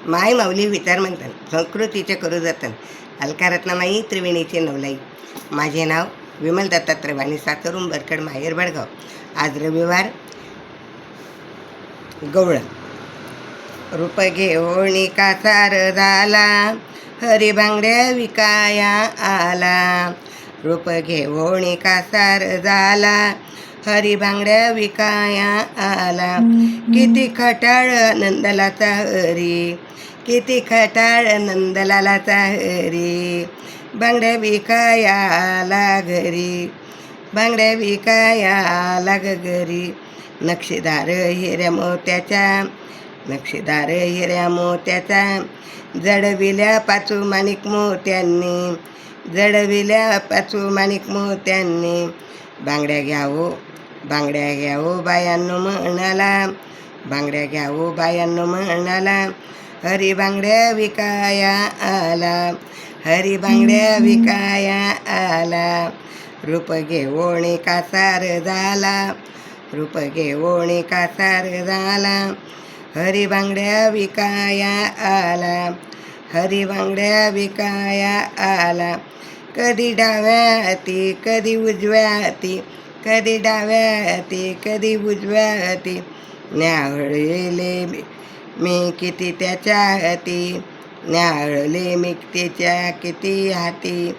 माय माऊली विचार म्हणतात, संस्कृतीचे करू जतन, अलकारत्नामाई त्रिवेणीचे नवलाई. माझे नाव विमल दत्तात्रय वाणी, सातरून बरकड, माहेर बडगाव. आज रविवार. गवळण. रूप घेऊणी कासार झाला, हरी बांगड्या विकाया आला. रूप घेऊणी कासार झाला, हरी बांगड्या विकाया आला. किती खटाळ नंदलाचा हरी, किती खटाळ नंदलालाचा हरी. बांगड्या विकाया आला घरी, बांगड्या विकाया आला घरी. नक्षीदार हिऱ्या मोत्याचा, नक्षीदार हिऱ्या मोत्याचा, जडविल्या पाचू माणिक मोत्यांनी, जडविल्या पाचू माणिक मोत्यांनी. बांगड्या घ्यावो, बांगड्या घ्यावो बायांनो म्हणाला, बांगड्या घ्यावो बायांनो म्हणाला. हरी बांगड्या विकाया आला, हरी बांगड्या विकाया आला. रूप घेऊणी कासार झाला, रूप घेऊणी कासार झाला. हरी बांगड्या विकाया आला, हरी बांगड्या विकाया आला. कधी डाव्या हाती कधी उजव्या हाती, कधी डाव्या हाती कधी उजव्या हाती. न्याहळले मी किती त्याच्या हाती, न्याहळले मी त्याच्या किती हाती.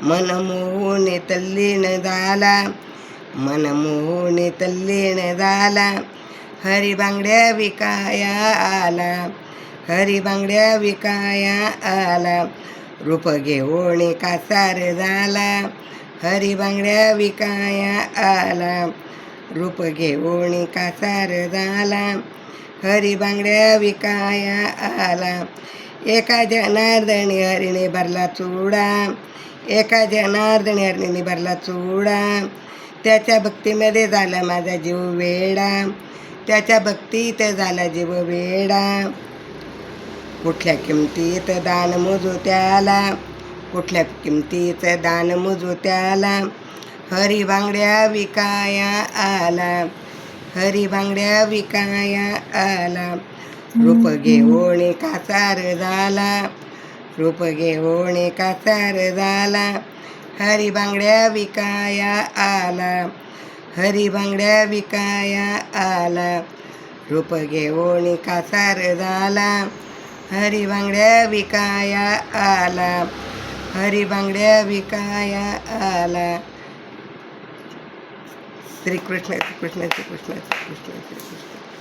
मन मोहून तल्लीन झाला, मन मोहून तल्लीन झाला. हरी बांगड्या विकाया आला, हरी बांगड्या विकाया आला. रूप घेऊणी कासार झाला, हरी बांगड्या विकाया आला. रूप घेऊणी कासार झाला, हरी बांगड्या विकाया आला. एका जनार्दनी हरीने भरला चुडा, एका जनार्दनी हरीने भरला चुडा. त्याच्या भक्तीमध्ये झाला माझा जीव वेडा, त्याच्या भक्तीत झाला जीव वेडा. कुठल्या किमतीत दान मोजू त्याला, कुठल्या किमतीत दान मोजू त्याला. हरी बांगड्या विकाया आला, हरी बांगड्या विकाया आला. रूप घेऊणी कासार झाला, रूप घेऊणी कासार झाला. हरी बांगड्या विकाया आला, हरी बांगड्या विकाया आला. रूप घेऊणी कासार झाला, हरी बांगड्या विकाया आला, हरी बांगड्या विकाया आला. श्रीकृष्ण श्रीकृष्ण श्रीकृष्ण श्रीकृष्ण श्रीकृष्ण.